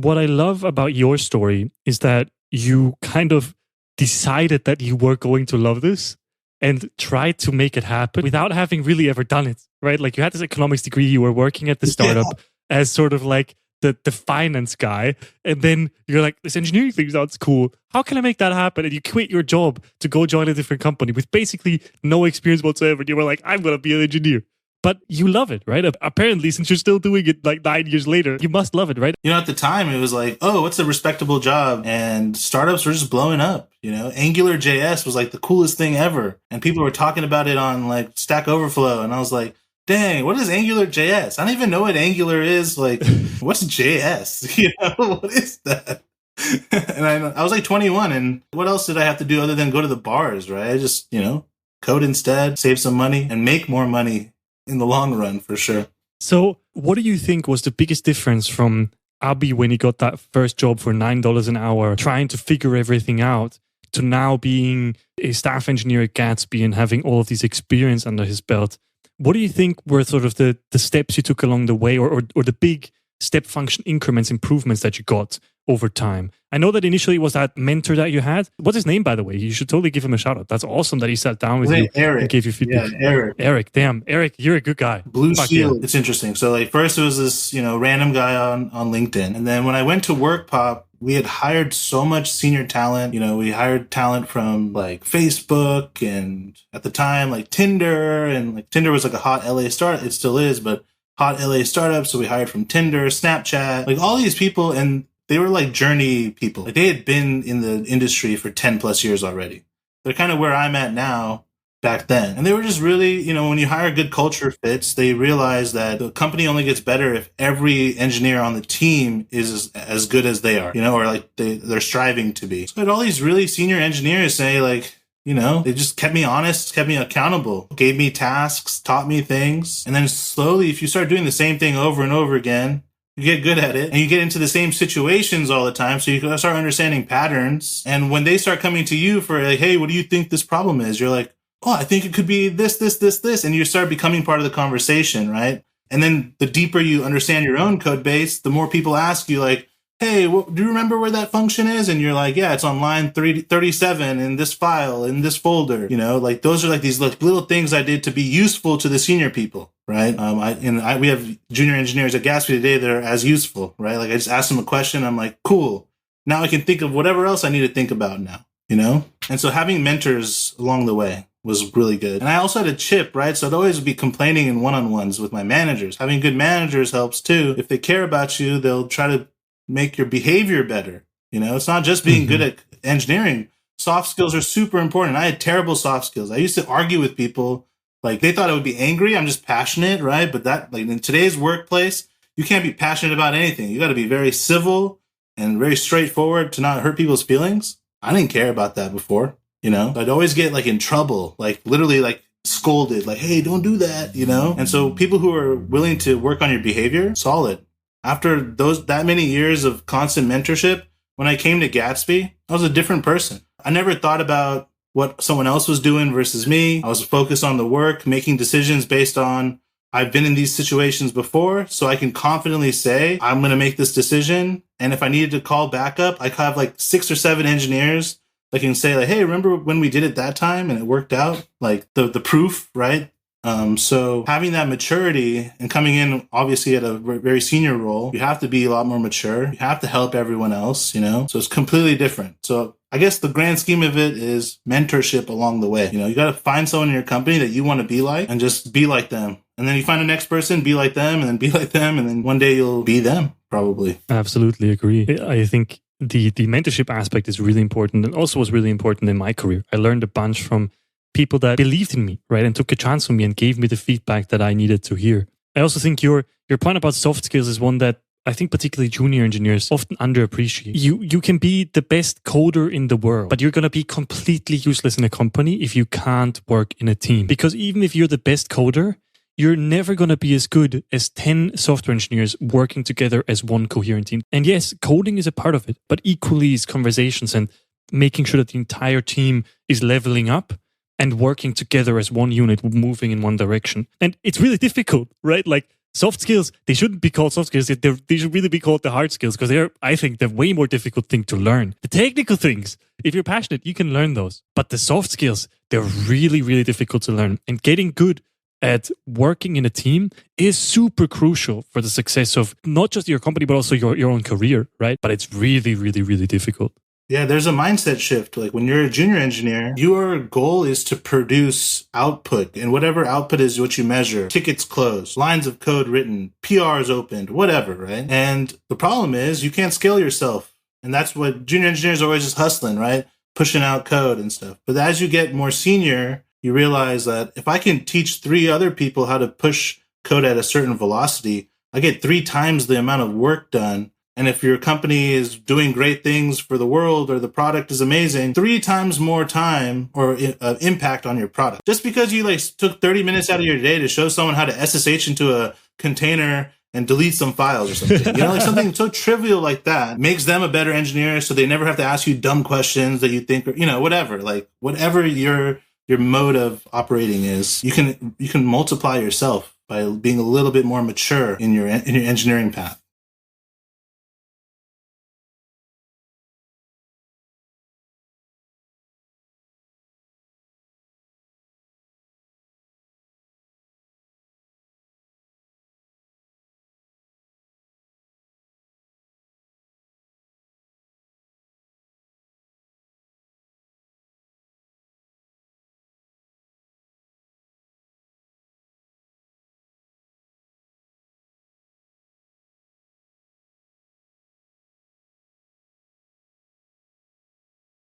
what I love about your story is that you kind of decided that you were going to love this and tried to make it happen without having really ever done it, right? Like you had this economics degree, you were working at the startup as sort of like the finance guy. And then you're like, this engineering thing sounds cool. How can I make that happen? And you quit your job to go join a different company with basically no experience whatsoever. And you were like, I'm going to be an engineer. But you love it, right? Apparently, since you're still doing it like 9 years later, you must love it, right? At the time, it was like, oh, what's a respectable job? And startups were just blowing up, AngularJS was like the coolest thing ever. And people were talking about it on like Stack Overflow. And I was like, dang, what is AngularJS? I don't even know what Angular is. Like, what's JS? What is that? And I was like 21. And what else did I have to do other than go to the bars, right? I just, code instead, save some money, and make more money in the long run, for sure. So what do you think was the biggest difference from Abhi when he got that first job for $9 an hour, trying to figure everything out, to now being a staff engineer at Gatsby and having all of this experience under his belt? What do you think were sort of the steps you took along the way, or the big step function increments, improvements that you got over time? I know that initially it was that mentor that you had. What's his name, by the way? You should totally give him a shout out. That's awesome that he sat down with you Eric. And gave you feedback. Yeah, Eric. Eric, damn. Eric, you're a good guy. Blue Shield. Yeah. It's interesting. So like first it was this, random guy on LinkedIn. And then when I went to WorkPop, we had hired so much senior talent. We hired talent from like Facebook and at the time like Tinder, and like Tinder was like a hot LA startup. It still is, but hot LA startup. So we hired from Tinder, Snapchat, like all these people, and they were like journey people. Like they had been in the industry for 10 plus years already. They're kind of where I'm at now back then. And they were just really, when you hire good culture fits, they realize that the company only gets better if every engineer on the team is as good as they are, or like they're striving to be. So I had all these really senior engineers say like, they just kept me honest, kept me accountable, gave me tasks, taught me things. And then slowly, if you start doing the same thing over and over again, you get good at it and you get into the same situations all the time. So you can start understanding patterns. And when they start coming to you for like, hey, what do you think this problem is? You're like, oh, I think it could be this, this, this, this. And you start becoming part of the conversation, right? And then the deeper you understand your own code base, the more people ask you like, hey, do you remember where that function is? And you're like, yeah, it's on line 37 in this file, in this folder. Like those are like these little things I did to be useful to the senior people, right? We have junior engineers at Gatsby today that are as useful, right? Like I just ask them a question. I'm like, cool. Now I can think of whatever else I need to think about now, And so having mentors along the way was really good. And I also had a chip, right? So I'd always be complaining in one-on-ones with my managers. Having good managers helps too. If they care about you, they'll try to make your behavior better. It's not just being good at engineering. Soft skills are super important. I had terrible soft skills. I used to argue with people. Like they thought I would be angry. I'm just passionate, right? But that, like in today's workplace, you can't be passionate about anything. You got to be very civil and very straightforward to not hurt people's feelings. I didn't care about that before. I'd always get like in trouble, like literally like scolded, like, hey, don't do that, And so people who are willing to work on your behavior, solid. After that many years of constant mentorship, when I came to Gatsby, I was a different person. I never thought about what someone else was doing versus me. I was focused on the work, making decisions based on I've been in these situations before, so I can confidently say, I'm going to make this decision. And if I needed to call backup, I have like 6 or 7 engineers that can say like, hey, remember when we did it that time and it worked out? Like the proof, right? So having that maturity and coming in obviously at a very senior role, you have to be a lot more mature. You have to help everyone else, So it's completely different. So I guess the grand scheme of it is mentorship along the way. You got to find someone in your company that you want to be like and just be like them. And then you find the next person, be like them, and then be like them. And then one day you'll be them, probably. Absolutely agree. I think the mentorship aspect is really important and also was really important in my career. I learned a bunch from people that believed in me, right? And took a chance on me and gave me the feedback that I needed to hear. I also think your point about soft skills is one that I think particularly junior engineers often underappreciate. You can be the best coder in the world, but you're going to be completely useless in a company if you can't work in a team. Because even if you're the best coder, you're never going to be as good as 10 software engineers working together as one coherent team. And yes, coding is a part of it, but equally is conversations and making sure that the entire team is leveling up and working together as one unit, moving in one direction. And it's really difficult, right? Like Soft skills, they shouldn't be called soft skills. They should really be called the hard skills because they're, I think, the way more difficult thing to learn. The technical things, if you're passionate, you can learn those. But the soft skills, they're really, really difficult to learn. And getting good at working in a team is super crucial for the success of not just your company, but also your own career, right? But it's really, really, really difficult. Yeah, there's a mindset shift. Like when you're a junior engineer, your goal is to produce output, and whatever output is what you measure. Tickets closed, lines of code written, PRs opened, whatever, right? And the problem is you can't scale yourself. And that's what junior engineers are always just hustling, right? Pushing out code and stuff. But as you get more senior, you realize that if I can teach 3 other people how to push code at a certain velocity, I get 3 times the amount of work done. And if your company is doing great things for the world or the product is amazing, 3 times more time or impact on your product. Just because you took 30 minutes out of your day to show someone how to SSH into a container and delete some files or something. Something so trivial like that makes them a better engineer, so they never have to ask you dumb questions that you think are, whatever. Like whatever your mode of operating is, you can multiply yourself by being a little bit more mature in your engineering path.